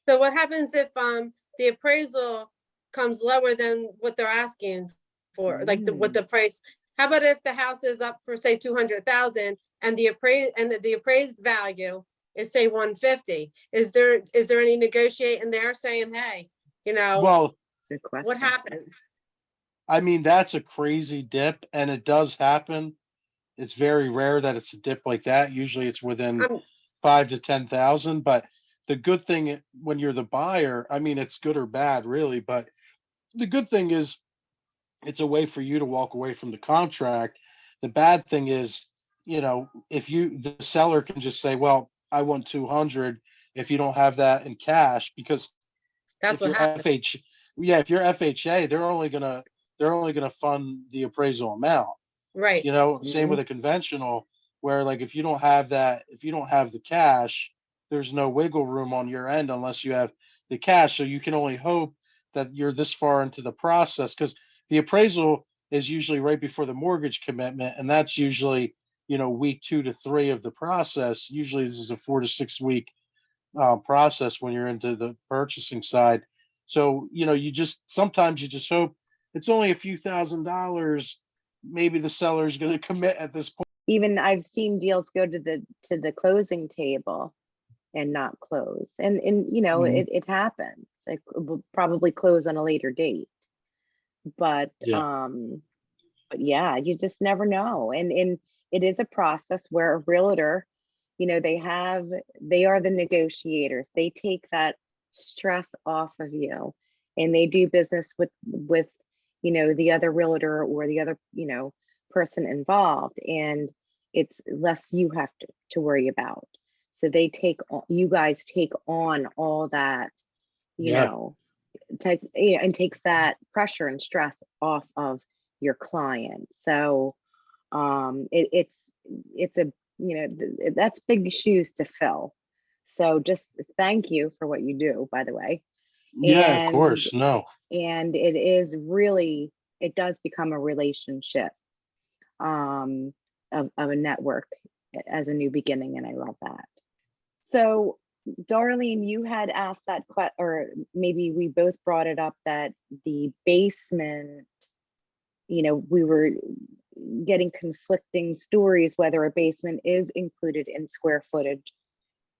So what happens if the appraisal comes lower than what they're asking for, like what the price? How about if the house is up for say 200,000 and the appraised value is say 150? Is there any negotiating there saying, hey, Well, Good question. what happens? I mean, that's a crazy dip, and it does happen. It's very rare that it's a dip like that. Usually it's within Um, 5 to 10,000. But the good thing when you're the buyer, I mean, it's good or bad, really. But the good thing is it's a way for you to walk away from the contract. The bad thing is, if the seller can just say, well, I want 200 if you don't have that in cash, because That's if what you're happens. if you're FHA, they're only gonna fund the appraisal amount. Right. Same with a conventional, where like if you don't have the cash, there's no wiggle room on your end unless you have the cash. So you can only hope that you're this far into the process, because the appraisal is usually right before the mortgage commitment, and that's usually week 2 to 3 of the process. Usually this is a 4 to 6 week process when you're into the purchasing side. So sometimes you just hope it's only a few $1,000s. Maybe the seller is going to commit at this point. Even I've seen deals go to the closing table and not close, and it happens. It will probably close on a later date, but Yeah. yeah, you just never know. And it is a process where a realtor, they are the negotiators. They take that stress off of you, and they do business with the other realtor or the other person involved, and it's less you have to worry about. So you guys take on all that, Yeah. and takes that pressure and stress off of your client. So it's a that's big shoes to fill. So just thank you for what you do, by the way. Yeah, of And course. No. it does become a relationship, of a network as a new beginning, and I love that. So Darlene, you had asked that question, or maybe we both brought it up, that the basement, we were getting conflicting stories whether a basement is included in square footage.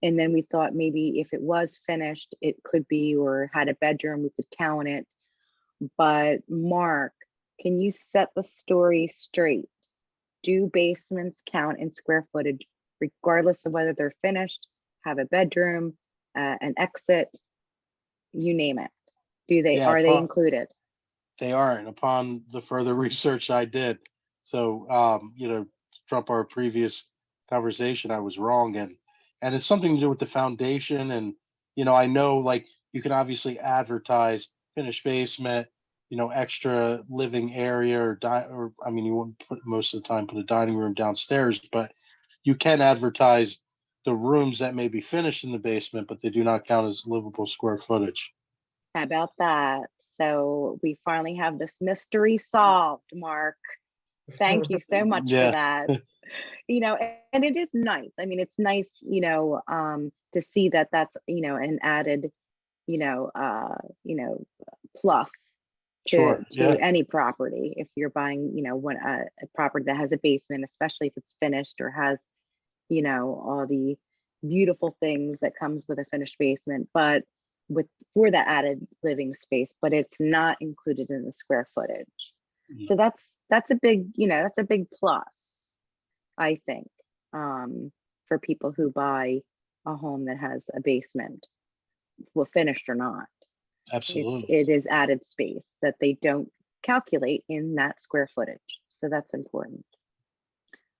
And then we thought maybe if it was finished, it could be, or had a bedroom, we could count it. But Mark, can you set the story straight? Do basements count in square footage, regardless of whether they're finished, have a bedroom, an exit, you name it? Yeah. Are they included? They are, and upon the further research I did, so from our previous conversation, I was wrong, and it's something to do with the foundation, and I know, like, you can obviously advertise finished basement, extra living area, or I mean, you wouldn't most of the time put a dining room downstairs, but you can advertise the rooms that may be finished in the basement, but they do not count as livable square footage. How about that? So we finally have this mystery solved, Mark. Thank you so much for Yeah. that. And it is nice. I mean, it's nice, to see that that's, an added, plus to Sure. Yeah. any property. If you're buying, a property that has a basement, especially if it's finished or has, all the beautiful things that comes with a finished basement, but for the added living space, but it's not included in the square footage. Yeah. So that's a big, that's a big plus, I think, for people who buy a home that has a basement, well, finished or not. Absolutely. It is added space that they don't calculate in that square footage. So that's important.